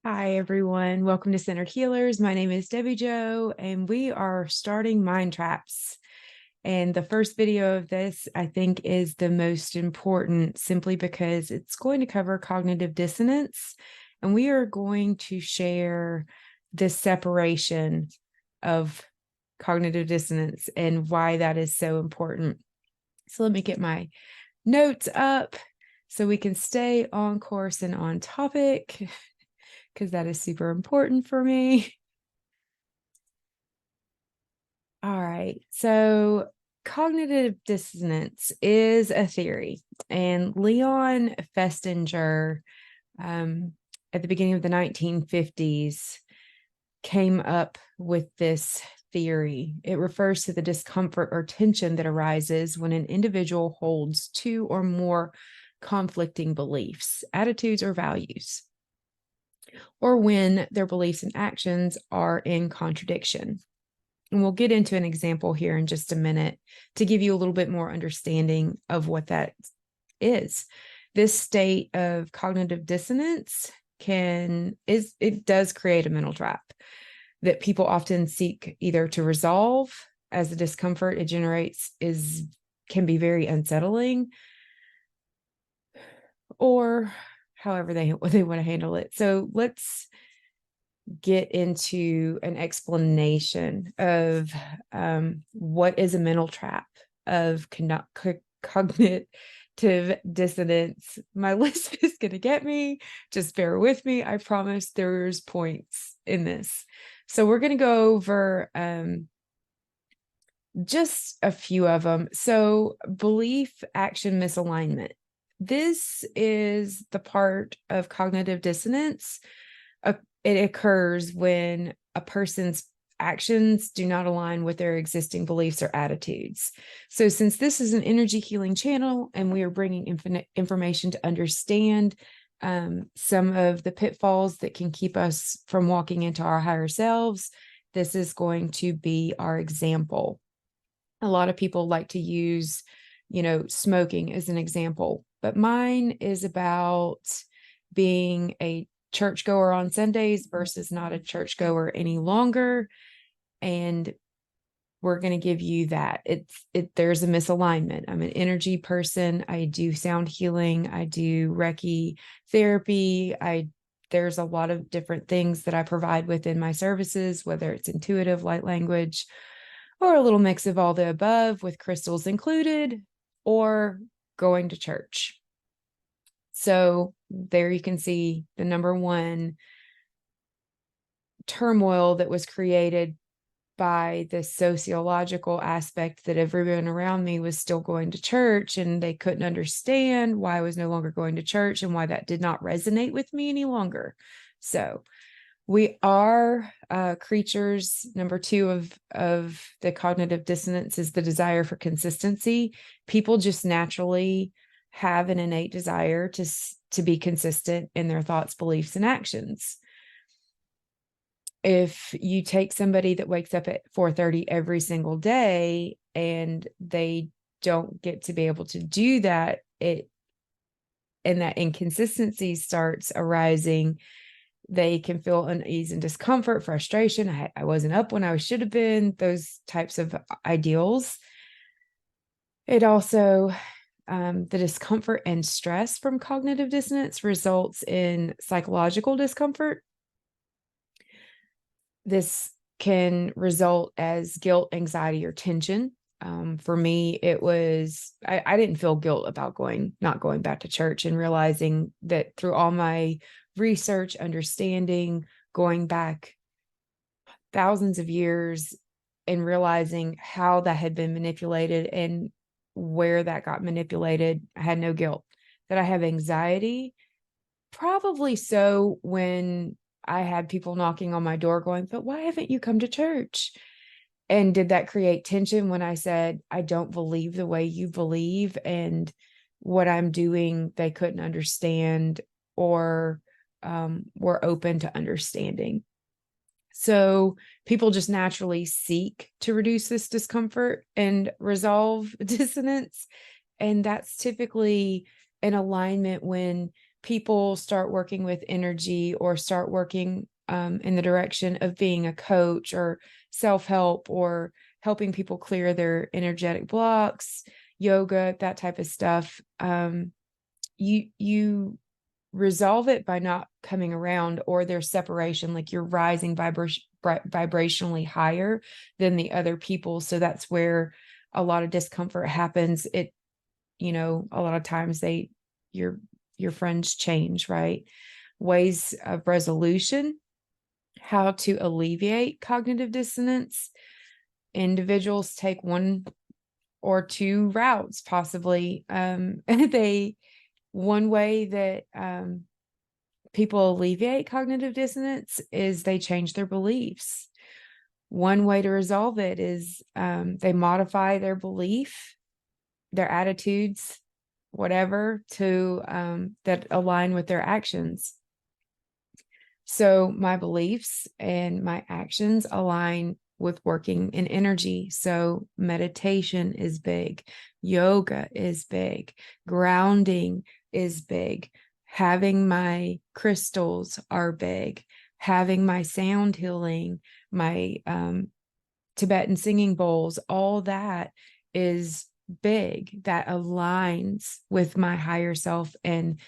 Hi, everyone. Welcome to Centered Healers. My name is Debbie Jo, and we are starting Mind Traps. And the first video of this, I think, is the most important simply because it's going to cover cognitive dissonance. And we are going to share this separation of cognitive dissonance and why that is so important. So let me get my notes up so we can stay on course and on topic, because that is super important for me. All right. So cognitive dissonance is a theory, and Leon Festinger, at the beginning of the 1950s, came up with this theory. It refers to the discomfort or tension that arises when an individual holds two or more conflicting beliefs, attitudes, or values, or when their beliefs and actions are in contradiction. And we'll get into an example here in just a minute to give you a little bit more understanding of what that is. This state of cognitive dissonance it does create a mental trap that people often seek either to resolve, as the discomfort it generates can be very unsettling, or however they want to handle it. So let's get into an explanation of what is a mental trap of cognitive dissonance. My list is going to get me. Just bear with me. I promise there's points in this. So we're going to go over just a few of them. So belief action misalignment. This is the part of cognitive dissonance. It occurs when a person's actions do not align with their existing beliefs or attitudes. So since this is an energy healing channel and we are bringing infinite information to understand some of the pitfalls that can keep us from walking into our higher selves, this is going to be our example. A lot of people like to use, smoking as an example, but mine is about being a churchgoer on Sundays versus not a churchgoer any longer. And we're going to give you that. There's a misalignment. I'm an energy person. I do sound healing. I do Reiki therapy. There's a lot of different things that I provide within my services, whether it's intuitive, light language, or a little mix of all the above with crystals included, or going to church. So there you can see the number one turmoil that was created by the sociological aspect that everyone around me was still going to church, and they couldn't understand why I was no longer going to church and why that did not resonate with me any longer. So we are creatures. Number two of the cognitive dissonance is the desire for consistency. People just naturally have an innate desire to be consistent in their thoughts, beliefs, and actions. If you take somebody that wakes up at 4:30 every single day and they don't get to be able to do that, and that inconsistency starts arising, they can feel unease and discomfort, frustration. I wasn't up when I should have been, those types of ideals. It also, the discomfort and stress from cognitive dissonance results in psychological discomfort. This can result as guilt, anxiety, or tension. For me, it was, I didn't feel guilt about not going back to church, and realizing that through all my research, understanding, going back thousands of years and realizing how that had been manipulated and where that got manipulated, I had no guilt. That I have anxiety, probably so when I had people knocking on my door going, but why haven't you come to church? And did that create tension when I said, I don't believe the way you believe, and what I'm doing, they couldn't understand or were open to understanding? So people just naturally seek to reduce this discomfort and resolve dissonance. And that's typically in alignment when people start working with energy or start working in the direction of being a coach or self-help or helping people clear their energetic blocks, yoga, that type of stuff, you resolve it by not coming around, or there's separation, like you're rising vibrationally higher than the other people. So that's where a lot of discomfort happens. It, a lot of times your friends change, right? Ways of resolution, how to alleviate cognitive dissonance. Individuals take one or two routes, possibly. One way that people alleviate cognitive dissonance is they change their beliefs. One way to resolve it is they modify their belief, their attitudes, whatever, to that align with their actions. So my beliefs and my actions align with working in energy. So meditation is big, yoga is big, grounding is big, having my crystals are big, having my sound healing, my Tibetan singing bowls, all that is big, that aligns with my higher self, and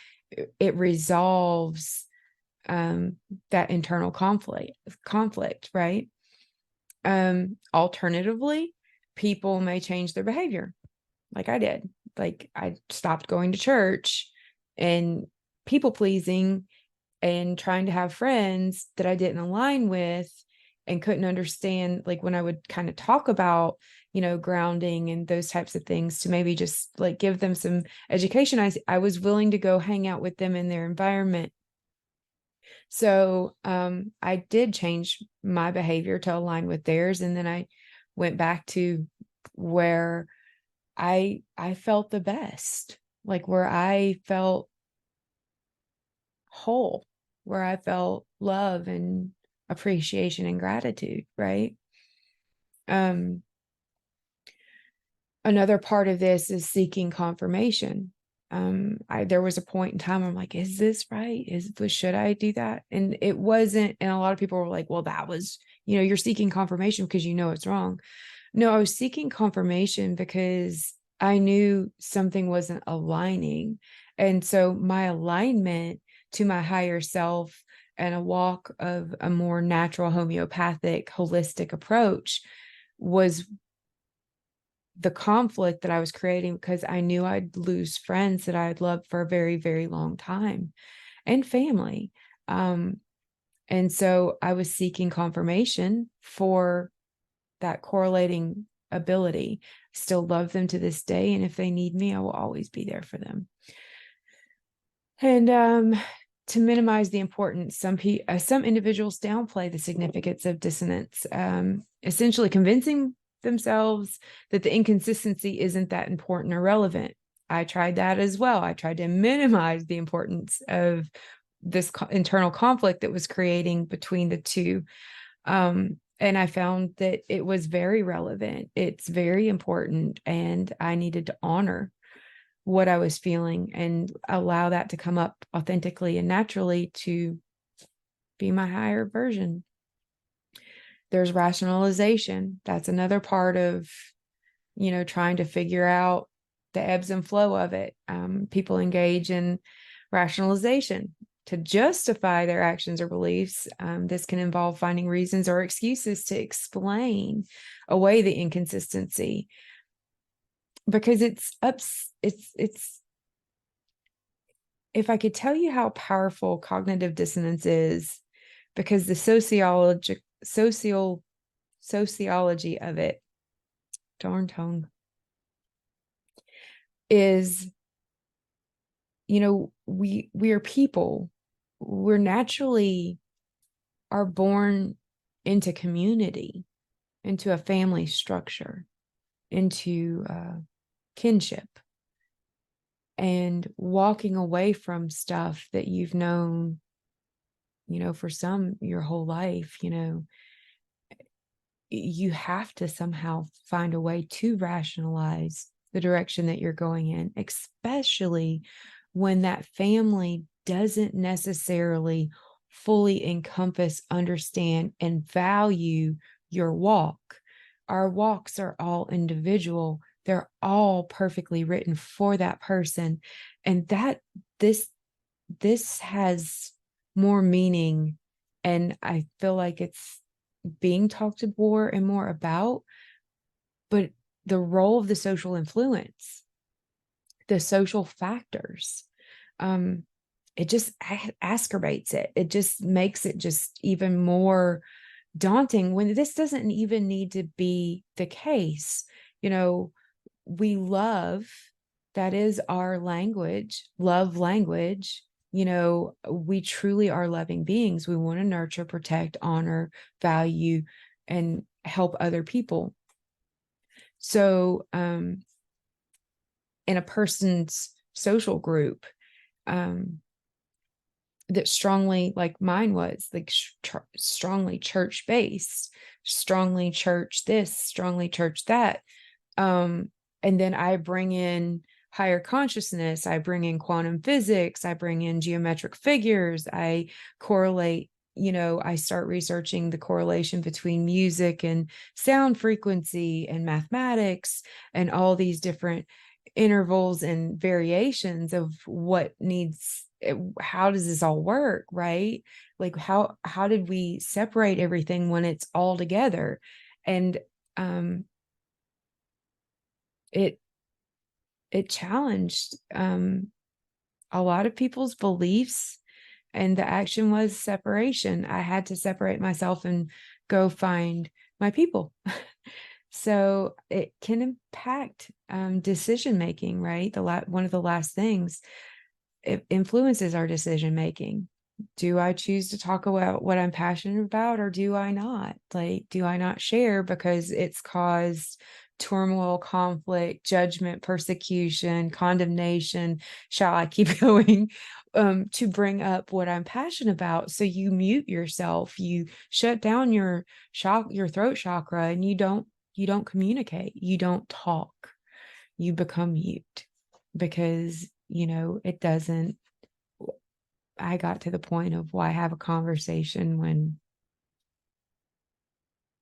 it resolves that internal conflict, right? Alternatively, people may change their behavior, like I did. Like I stopped going to church and people pleasing and trying to have friends that I didn't align with and couldn't understand, like when I would kind of talk about, grounding and those types of things, to maybe just like give them some education. I was willing to go hang out with them in their environment. So I did change my behavior to align with theirs. And then I went back to where I felt the best, like where I felt whole, where I felt love and appreciation and gratitude, right? Another part of this is seeking confirmation. There was a point in time I'm like, is this right? Should I do that? And it wasn't. And a lot of people were like, well, that was, you're seeking confirmation because it's wrong. No, I was seeking confirmation because I knew something wasn't aligning. And so my alignment to my higher self and a walk of a more natural, homeopathic, holistic approach was the conflict that I was creating, because I knew I'd lose friends that I'd loved for a very, very long time, and family. And so I was seeking confirmation for that correlating ability. I still love them to this day. And if they need me, I will always be there for them. And to minimize the importance, some individuals downplay the significance of dissonance, essentially convincing themselves that the inconsistency isn't that important or relevant. I tried that as well. I tried to minimize the importance of this internal conflict that was creating between the two. And I found that it was very relevant. It's very important. And I needed to honor what I was feeling and allow that to come up authentically and naturally to be my higher version. There's rationalization. That's another part of, trying to figure out the ebbs and flow of it. People engage in rationalization to justify their actions or beliefs. This can involve finding reasons or excuses to explain away the inconsistency, because it's if I could tell you how powerful cognitive dissonance is, because the sociology of it, darn tongue, is, we are people. We're naturally are born into community, into a family structure, into kinship, and walking away from stuff that you've known, for some your whole life, you have to somehow find a way to rationalize the direction that you're going in, especially when that family doesn't necessarily fully encompass, understand, and value your walk. Our walks are all individual. They're all perfectly written for that person. And that this has more meaning. And I feel like it's being talked more and more about, but the role of the social influence, the social factors, it just exacerbates it. It just makes it just even more daunting when this doesn't even need to be the case. You know, we love, that is our language, love language. You know, we truly are loving beings. We want to nurture, protect, honor, value, and help other people. So, in a person's social group, that strongly, like mine was, like strongly church based, strongly church this, strongly church that. And then I bring in higher consciousness, I bring in quantum physics, I bring in geometric figures, I correlate, I start researching the correlation between music and sound frequency and mathematics and all these different intervals and variations of what needs, how does this all work, right? Like how did we separate everything when it's all together? And it challenged a lot of people's beliefs, and the action was separation. I had to separate myself and go find my people. So it can impact decision making, right? One of the last things, it influences our decision making. Do I choose to talk about what I'm passionate about, or do I not? Like, do I not share because it's caused turmoil, conflict, judgment, persecution, condemnation? Shall I keep going? To bring up what I'm passionate about. So you mute yourself, you shut down your throat chakra, and you don't communicate, you don't talk, you become mute because it doesn't. I got to the point of why have a conversation when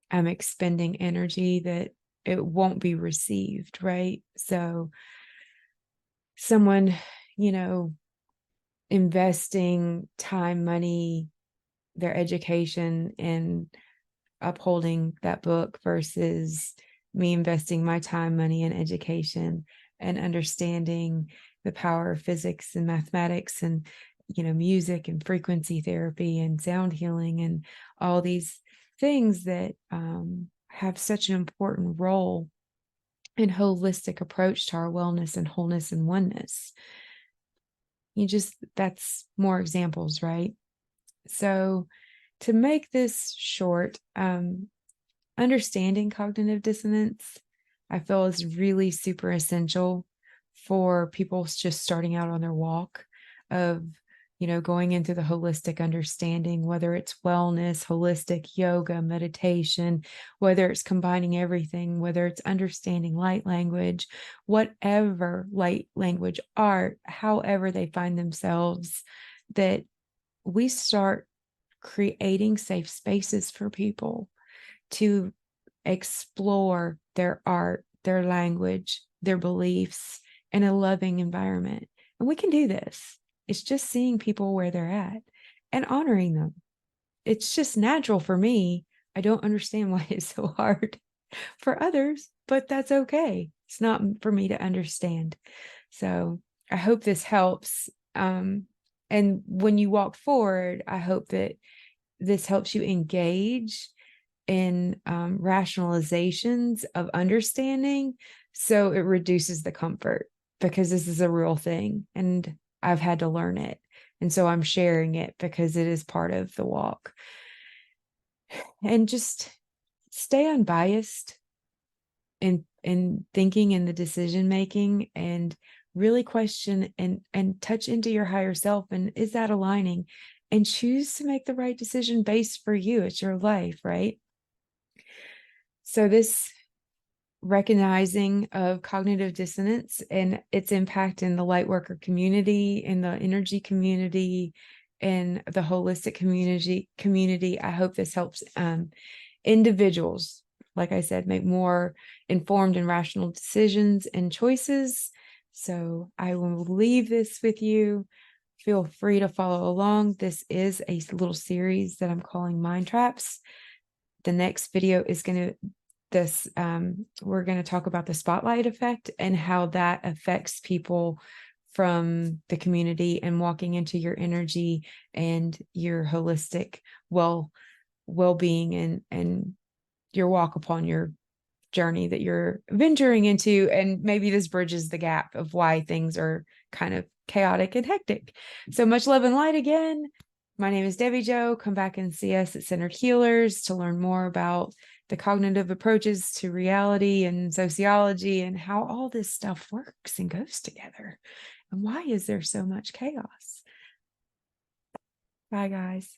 I'm expending energy that it won't be received, right? So someone, investing time, money, their education in upholding that book versus me investing my time, money, and education and understanding the power of physics and mathematics and music and frequency therapy and sound healing and all these things that have such an important role in holistic approach to our wellness and wholeness and oneness. That's more examples, right? So to make this short, understanding cognitive dissonance, I feel, is really super essential for people just starting out on their walk of, going into the holistic understanding, whether it's wellness, holistic yoga, meditation, whether it's combining everything, whether it's understanding light language, whatever light language, art, however they find themselves, that we start creating safe spaces for people to explore their art, their language, their beliefs in a loving environment. And we can do this. It's just seeing people where they're at and honoring them. It's just natural for me. I don't understand why it's so hard for others, but that's okay. It's not for me to understand. So I hope this helps. And when you walk forward, I hope that this helps you engage in rationalizations of understanding, so it reduces the comfort, because this is a real thing and I've had to learn it, and so I'm sharing it because it is part of the walk. And just stay unbiased in thinking and the decision making, and really question and touch into your higher self, and is that aligning, and choose to make the right decision based for you. It's your life, right? So this recognizing of cognitive dissonance and its impact in the light worker community, in the energy community, in the holistic community. I hope this helps individuals, like I said, make more informed and rational decisions and choices. So I will leave this with you. Feel free to follow along. This is a little series that I'm calling Mind Traps. The next video is we're going to talk about the spotlight effect and how that affects people from the community and walking into your energy and your holistic well-being and your walk upon your journey that you're venturing into. And maybe this bridges the gap of why things are kind of chaotic and hectic. So much love and light again. My name is Debbie Jo. Come back and see us at Centered Healers to learn more about the cognitive approaches to reality and sociology and how all this stuff works and goes together. And why is there so much chaos? Bye, guys.